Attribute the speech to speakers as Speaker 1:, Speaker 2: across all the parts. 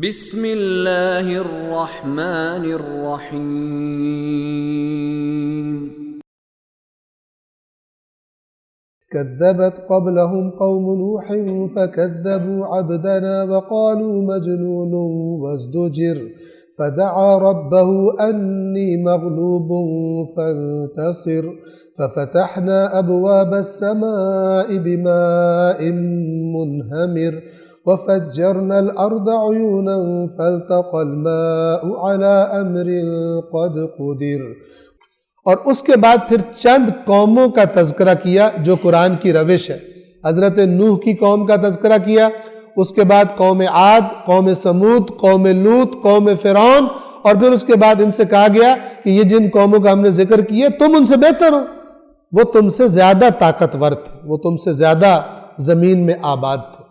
Speaker 1: بسم اللہ الرحمن الرحیم
Speaker 2: كذبت قبلهم قوم نوح فكذبوا عبدنا وقالوا مجنون وازدجر فدعا ربه أني مغلوب فانتصر ففتحنا أبواب السماء بماء منهمر وفجرنا الأرض عيونا فالتقى الماء على أمر قد قدر۔ اور اس کے بعد پھر چند قوموں کا تذکرہ کیا جو قرآن کی روش ہے۔ حضرت نوح کی قوم کا تذکرہ کیا، اس کے بعد قوم عاد، قوم سمود، قوم لوط، قوم فرعون، اور پھر اس کے بعد ان سے کہا گیا کہ یہ جن قوموں کا ہم نے ذکر کیا تم ان سے بہتر ہو، وہ تم سے زیادہ طاقتور تھے، وہ تم سے زیادہ زمین میں آباد تھے۔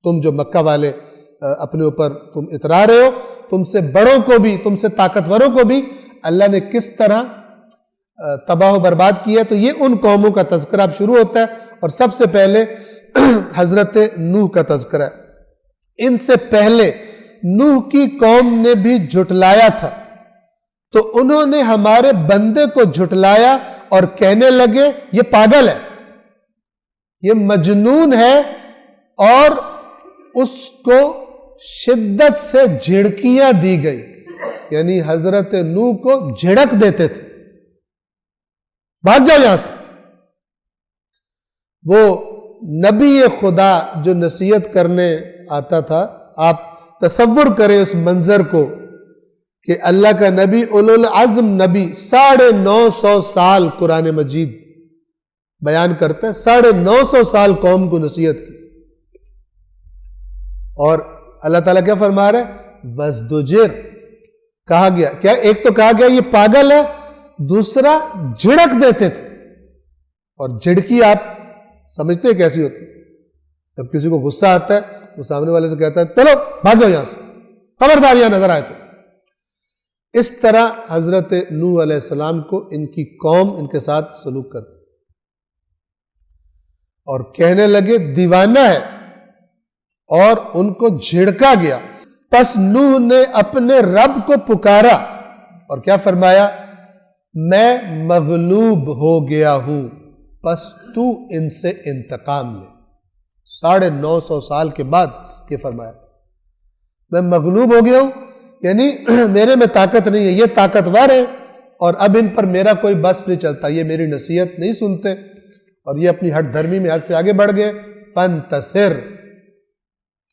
Speaker 2: تم جو مکہ والے اپنے اوپر تم اترا رہے ہو، تم سے بڑوں کو بھی، تم سے طاقتوروں کو بھی اللہ نے کس طرح تباہ و برباد کیا۔ تو یہ ان قوموں کا تذکرہ اب شروع ہوتا ہے، اور سب سے پہلے حضرت نوح کا تذکرہ ہے۔ ان سے پہلے نوح کی قوم نے بھی جھٹلایا تھا، تو انہوں نے ہمارے بندے کو جھٹلایا اور کہنے لگے یہ پاگل ہے، یہ مجنون ہے، اور اس کو شدت سے جھڑکیاں دی گئی، یعنی حضرت نوح کو جھڑک دیتے تھے، بھاگ جاؤ یہاں سے۔ وہ نبی خدا جو نصیحت کرنے آتا تھا، آپ تصور کریں اس منظر کو کہ اللہ کا نبی اولو العزم نبی 950 سال قرآن مجید بیان کرتا ہے، 950 سال قوم کو نصیحت کی، اور اللہ تعالیٰ کیا فرما رہا ہے؟ وَازْدُجِرْ کہا گیا، کیا ایک تو کہا گیا یہ پاگل ہے، دوسرا جھڑک دیتے تھے۔ اور جھڑکی آپ سمجھتے ہیں کیسی ہوتی ہے؟ جب کسی کو غصہ آتا ہے وہ سامنے والے سے کہتا ہے چلو بھاگ جاؤ یہاں سے، خبردار یہاں نظر آئے تو۔ اس طرح حضرت نوح علیہ السلام کو ان کی قوم ان کے ساتھ سلوک کرتی، اور کہنے لگے دیوانہ ہے، اور ان کو جھڑکا گیا۔ پس نوح نے اپنے رب کو پکارا اور کیا فرمایا؟ میں مغلوب ہو گیا ہوں، پس تو ان سے انتقام لے۔ 950 سال کے بعد یہ فرمایا، میں مغلوب ہو گیا ہوں، یعنی میرے میں طاقت نہیں ہے، یہ طاقتور ہے، اور اب ان پر میرا کوئی بس نہیں چلتا، یہ میری نصیحت نہیں سنتے، اور یہ اپنی ہٹ دھرمی میں حد سے آگے بڑھ گئے۔ فانتصر،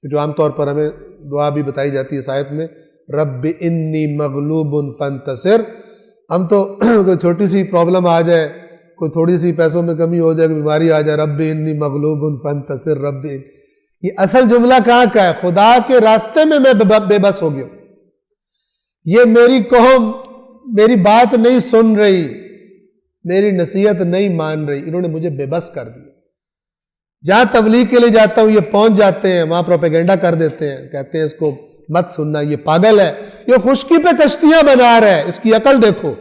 Speaker 2: جو عام طور پر ہمیں دعا بھی بتائی جاتی ہے اس آیت میں، رب انی مغلوب فانتصر۔ ہم تو کوئی چھوٹی سی پرابلم آ جائے، کوئی تھوڑی سی پیسوں میں کمی ہو جائے، کوئی بیماری آ جائے، رب انی مغلوب فانتصر، یہ اصل جملہ کہاں کا ہے؟ خدا کے راستے میں بے بس ہو گیا ہوں، یہ میری قوم میری بات نہیں سن رہی، میری نصیحت نہیں مان رہی، انہوں نے مجھے بے بس کر دیا۔ جہاں تبلیغ کے لیے جاتا ہوں یہ پہنچ جاتے ہیں، وہاں پروپیگنڈا کر دیتے ہیں، کہتے ہیں اس کو مت سننا، یہ پاگل ہے، یہ خشکی پہ کشتیاں بنا رہا ہے، اس کی عقل دیکھو،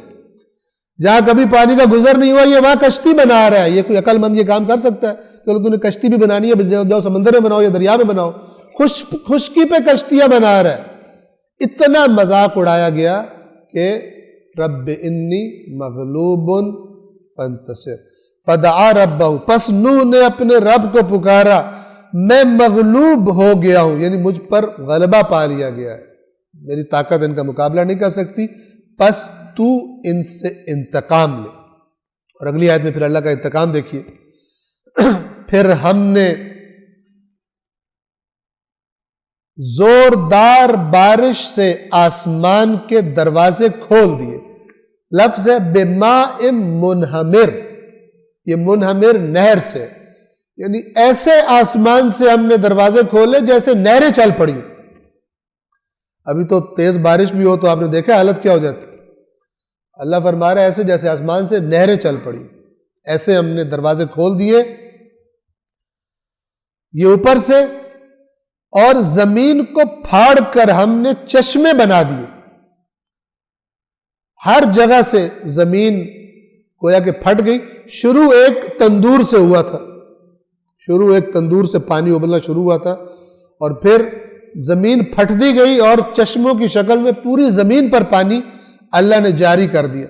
Speaker 2: جہاں کبھی پانی کا گزر نہیں ہوا یہ وہاں کشتی بنا رہا ہے، یہ کوئی عقل مند یہ کام کر سکتا ہے؟ چلو تم نے کشتی بھی بنانی ہے، جاؤ سمندر میں بناؤ یا دریا میں بناؤ، خشکی پہ کشتیاں بنا رہا ہے۔ اتنا مذاق اڑایا گیا کہ رب انی مغلوب فانتصر فدعا ربہ، پس نوح نے اپنے رب کو پکارا، میں مغلوب ہو گیا ہوں، یعنی مجھ پر غلبہ پا لیا گیا ہے، میری طاقت ان کا مقابلہ نہیں کر سکتی، پس تو ان سے انتقام لے۔ اور اگلی آیت میں پھر اللہ کا انتقام دیکھیے، پھر ہم نے زوردار بارش سے آسمان کے دروازے کھول دیے۔ لفظ ہے بماء منہمر، یہ منہمر نہر سے، یعنی ایسے آسمان سے ہم نے دروازے کھولے جیسے نہریں چل پڑی۔ ابھی تو تیز بارش بھی ہو تو آپ نے دیکھا حالت کیا ہو جاتی، اللہ فرما رہا ہے ایسے جیسے آسمان سے نہریں چل پڑی، ایسے ہم نے دروازے کھول دیے، یہ اوپر سے، اور زمین کو پھاڑ کر ہم نے چشمے بنا دیے۔ ہر جگہ سے زمین گویا کہ پھٹ گئی، شروع ایک تندور سے ہوا تھا، شروع ایک تندور سے پانی ابلنا شروع ہوا تھا، اور پھر زمین پھٹ دی گئی اور چشموں کی شکل میں پوری زمین پر پانی اللہ نے جاری کر دیا،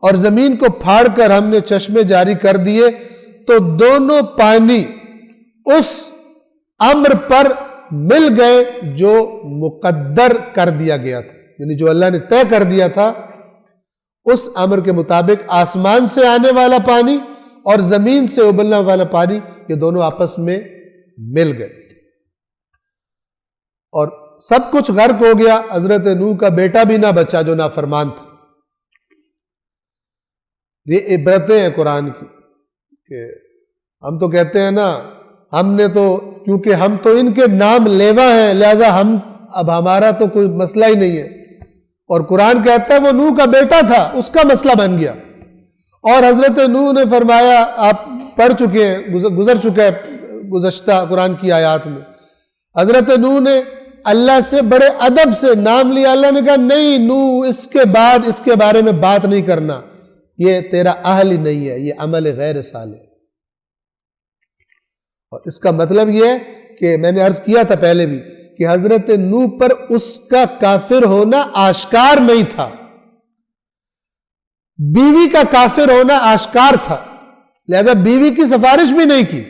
Speaker 2: اور زمین کو پھاڑ کر ہم نے چشمے جاری کر دیے، تو دونوں پانی اس امر پر مل گئے جو مقدر کر دیا گیا تھا، یعنی جو اللہ نے طے کر دیا تھا اس امر کے مطابق آسمان سے آنے والا پانی اور زمین سے ابلنے والا پانی یہ دونوں آپس میں مل گئے، اور سب کچھ غرق ہو گیا۔ حضرت نوح کا بیٹا بھی نہ بچا جو نافرمان تھا۔ یہ عبرتیں ہیں قرآن کی، کہ ہم تو کہتے ہیں نا، ہم نے تو کیونکہ ہم تو ان کے نام لیوا ہیں لہذا اب ہمارا تو کوئی مسئلہ ہی نہیں ہے، اور قرآن کہتا ہے وہ نوح کا بیٹا تھا، اس کا مسئلہ بن گیا۔ اور حضرت نوح نے فرمایا، آپ پڑھ چکے ہیں، گزر چکا ہے گزشتہ قرآن کی آیات میں، حضرت نوح نے اللہ سے بڑے ادب سے نام لیا۔ اللہ نے کہا نہیں نوح، اس کے بعد اس کے بارے میں بات نہیں کرنا، یہ تیرا اہل ہی نہیں ہے، یہ عمل غیر صالح۔ اور اس کا مطلب یہ ہے کہ میں نے عرض کیا تھا پہلے بھی کہ حضرت نوح پر اس کا کافر ہونا آشکار نہیں تھا، بیوی کا کافر ہونا آشکار تھا، لہذا بیوی کی سفارش بھی نہیں کی،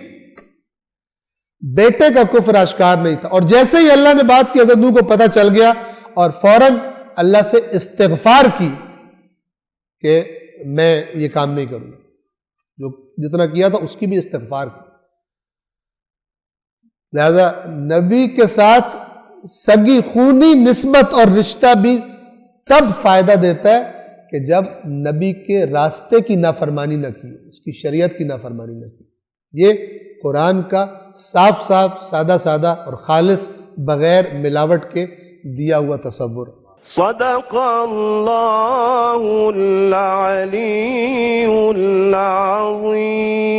Speaker 2: بیٹے کا کفر آشکار نہیں تھا۔ اور جیسے ہی اللہ نے بات کی حضرت نوح کو پتہ چل گیا اور فوراً اللہ سے استغفار کی کہ میں یہ کام نہیں کروں گا، جو جتنا کیا تھا اس کی بھی استغفار کی۔ لہذا نبی کے ساتھ سگی خونی نسبت اور رشتہ بھی تب فائدہ دیتا ہے کہ جب نبی کے راستے کی نافرمانی نہ کی، اس کی شریعت کی نافرمانی نہ کی۔ یہ قرآن کا صاف صاف سادہ سادہ اور خالص بغیر ملاوٹ کے دیا ہوا تصور۔
Speaker 3: صدق اللہ العلی العظیم۔